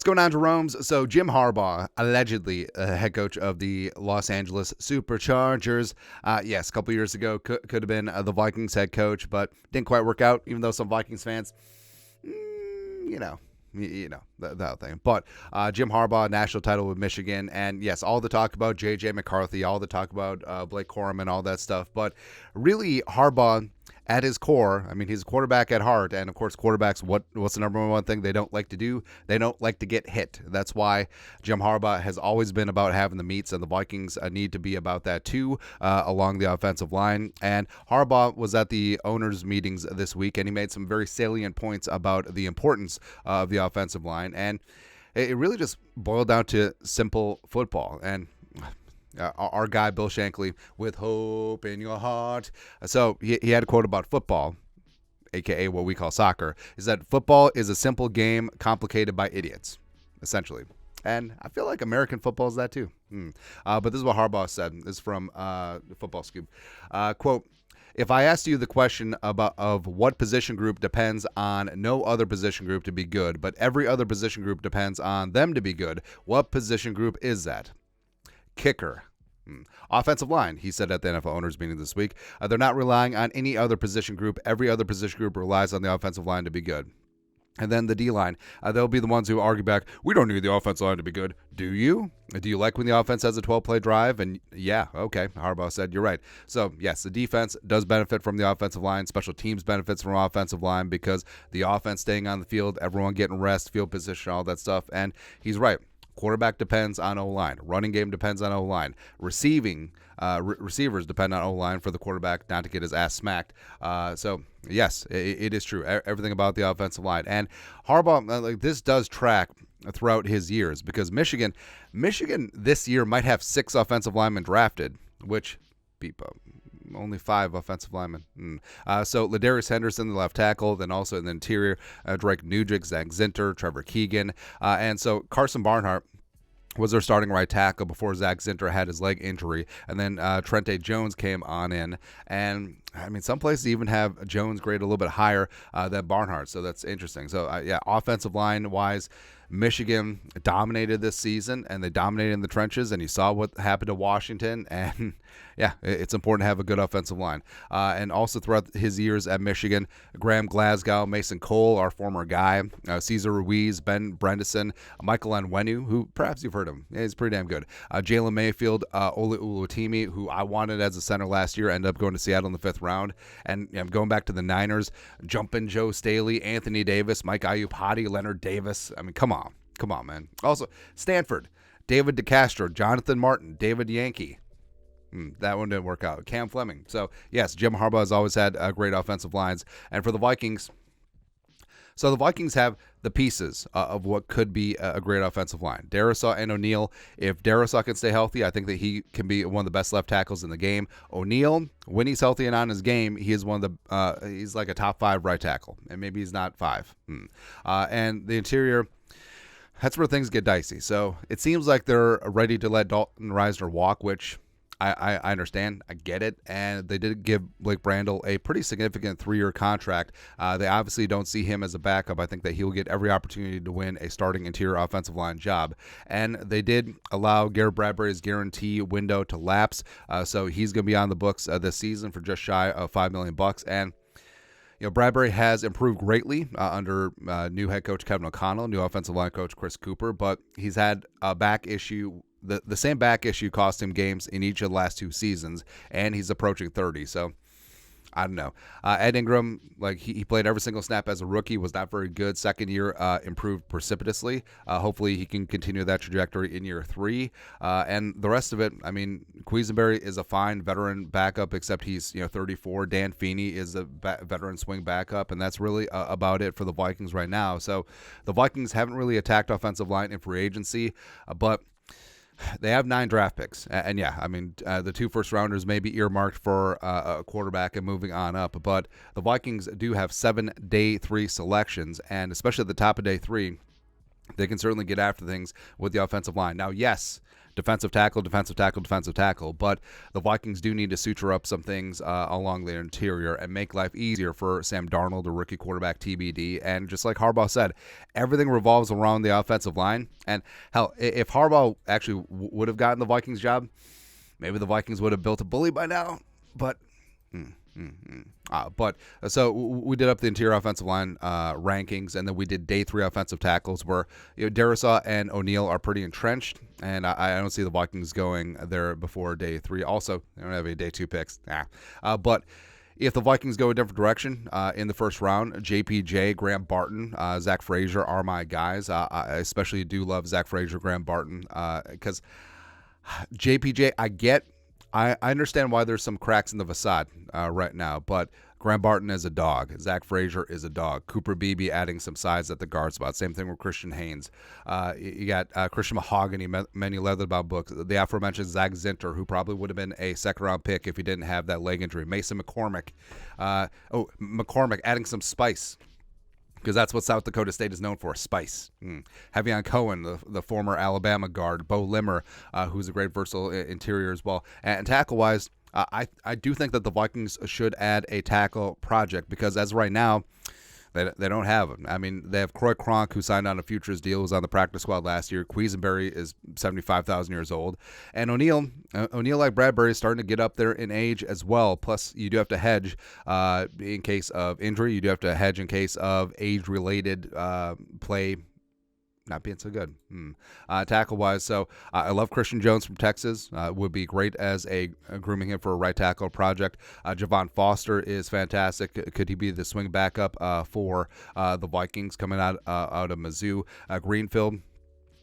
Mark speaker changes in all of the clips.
Speaker 1: going on, Jerome's? So Jim Harbaugh, allegedly head coach of the Los Angeles Superchargers. Yes, a couple years ago could have been the Vikings head coach, but didn't quite work out, even though some Vikings fans, the whole thing. But Jim Harbaugh, national title with Michigan, and yes, all the talk about J.J. McCarthy, all the talk about Blake Corum and all that stuff. But really, Harbaugh, at his core, I mean, he's a quarterback at heart, and of course, quarterbacks, what's the number one thing they don't like to do? They don't like to get hit. That's why Jim Harbaugh has always been about having the meats, and the Vikings need to be about that too, along the offensive line. And Harbaugh was at the owners' meetings this week, and he made some very salient points about the importance of the offensive line, and it really just boiled down to simple football. And our guy, Bill Shankly, with hope in your heart. So he had a quote about football, a.k.a. what we call soccer, is that football is a simple game complicated by idiots, essentially. And I feel like American football is that too. But this is what Harbaugh said. This is from Football Scoop. Quote, "If I asked you the question of what position group depends on no other position group to be good, but every other position group depends on them to be good, what position group is that?" Kicker. Offensive line, he said at the NFL owners meeting this week. They're not relying on any other position group. Every other position group relies on the offensive line to be good. And then the D-line, they'll be the ones who argue back, we don't need the offensive line to be good. Do you? Do you like when the offense has a 12-play drive? And yeah, okay, Harbaugh said, you're right. So yes, the defense does benefit from the offensive line. Special teams benefits from offensive line because the offense staying on the field, everyone getting rest, field position, all that stuff. And he's right. Quarterback depends on O-line. Running game depends on O-line. Receivers depend on O-line for the quarterback not to get his ass smacked. So, yes, it is true. Everything about the offensive line. And Harbaugh, this does track throughout his years because Michigan this year might have 6 offensive linemen drafted, which people... only 5 offensive linemen. So Ladarius Henderson, the left tackle, then also in the interior, Drake Nugent, Zach Zinter, Trevor Keegan. And so Carson Barnhart was their starting right tackle before Zach Zinter had his leg injury. And then Trente Jones came on in. And, I mean, some places even have Jones graded a little bit higher than Barnhart. So that's interesting. So, offensive line-wise, Michigan dominated this season, and they dominated in the trenches, and you saw what happened to Washington, and it's important to have a good offensive line. And also throughout his years at Michigan, Graham Glasgow, Mason Cole, our former guy, Cesar Ruiz, Ben Bredesen, Michael Onwenu, who perhaps you've heard him. He's pretty damn good. Jalen Mayfield, Ola Uluwatimi, who I wanted as a center last year, ended up going to Seattle in the 5th round. And going back to the Niners, Jumpin' Joe Staley, Anthony Davis, Mike Iupati, Leonard Davis. I mean, come on, man. Also, Stanford, David DeCastro, Jonathan Martin, David Yankee. That one didn't work out. Cam Fleming. So, yes, Jim Harbaugh has always had great offensive lines. And for the Vikings, so the Vikings have the pieces of what could be a great offensive line. Darrisaw and O'Neal. If Darrisaw can stay healthy, I think that he can be one of the best left tackles in the game. O'Neal, when he's healthy and on his game, he is one of the he's like a top 5 right tackle. And maybe he's not 5. And the interior, that's where things get dicey. So it seems like they're ready to let Dalton Risner walk, which I understand. I get it. And they did give Blake Brandel a pretty significant 3-year contract. They obviously don't see him as a backup. I think that he'll get every opportunity to win a starting interior offensive line job. And they did allow Garrett Bradbury's guarantee window to lapse. So he's going to be on the books this season for just shy of $5 million. And Bradbury has improved greatly under new head coach Kevin O'Connell, new offensive line coach Chris Cooper, but he's had a back issue. The same back issue cost him games in each of the last 2 seasons, and he's approaching 30. So, I don't know. Ed Ingram, he played every single snap as a rookie, was not very good. Second year, improved precipitously. Hopefully, he can continue that trajectory in year 3. And the rest of it, I mean, Quisenberry is a fine veteran backup, except he's 34. Dan Feeney is a veteran swing backup, and that's really about it for the Vikings right now. So, the Vikings haven't really attacked offensive line in free agency, but they have 9 draft picks. And the 2 first-rounders may be earmarked for a quarterback and moving on up. But the Vikings do have 7 day 3 selections, and especially at the top of day 3, they can certainly get after things with the offensive line. Now, yes, defensive tackle, defensive tackle, defensive tackle. But the Vikings do need to suture up some things along the interior and make life easier for Sam Darnold, the rookie quarterback TBD. And just like Harbaugh said, everything revolves around the offensive line. And hell, if Harbaugh actually would have gotten the Vikings job, maybe the Vikings would have built a bully by now. But so we did up the interior offensive line rankings, and then we did day 3 offensive tackles where Darrisaw and O'Neal are pretty entrenched, and I don't see the Vikings going there before day 3. Also, they don't have any day 2 picks. But if the Vikings go a different direction in the first round, JPJ, Graham Barton, Zach Frazier are my guys. I especially do love Zach Frazier, Graham Barton, because JPJ, I understand why there's some cracks in the facade right now, but Graham Barton is a dog. Zach Frazier is a dog. Cooper Beebe adding some size at the guard spot. Same thing with Christian Haynes. You got Christian Mahogany, many Leatherbound books. The aforementioned Zach Zinter, who probably would have been a second-round pick if he didn't have that leg injury. Mason McCormick. McCormick adding some spice, because that's what South Dakota State is known for, spice. Hevion Cohen, the former Alabama guard. Bo Limmer, who's a great versatile interior as well. And tackle-wise, I do think that the Vikings should add a tackle project, because as of right now, they don't have him. I mean, they have Croy Kronk, who signed on a futures deal, was on the practice squad last year. Quisenberry is 75,000 years old. And O'Neal, like Bradbury, is starting to get up there in age as well. Plus, you do have to hedge in case of injury. You do have to hedge in case of age-related play not being so good tackle-wise. So I love Christian Jones from Texas. Would be great as a grooming him for a right tackle project. Javon Foster is fantastic. Could he be the swing backup for the Vikings coming out of Mizzou? Greenfield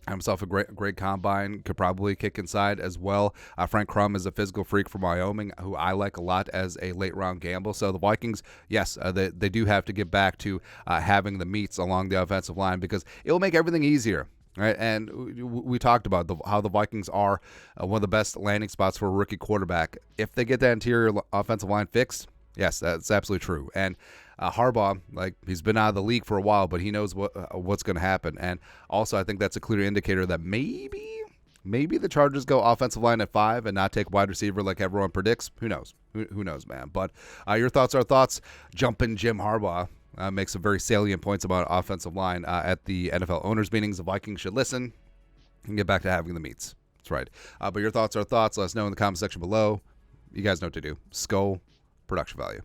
Speaker 1: himself a great combine, could probably kick inside as well. Frank Crum is a physical freak from Wyoming, who I like a lot as a late-round gamble. So the Vikings, yes, they do have to get back to having the meats along the offensive line, because it will make everything easier. Right, and we talked about how the Vikings are one of the best landing spots for a rookie quarterback. If they get that interior offensive line fixed, yes, that's absolutely true. And Harbaugh, he's been out of the league for a while, but he knows what's going to happen. And also, I think that's a clear indicator that maybe the Chargers go offensive line at 5 and not take wide receiver like everyone predicts. Who knows? Who knows, man? But your thoughts are thoughts. Jumping Jim Harbaugh makes some very salient points about offensive line at the NFL owners' meetings. The Vikings should listen and get back to having the meats. That's right. But your thoughts are thoughts. Let us know in the comment section below. You guys know what to do. Skull production value.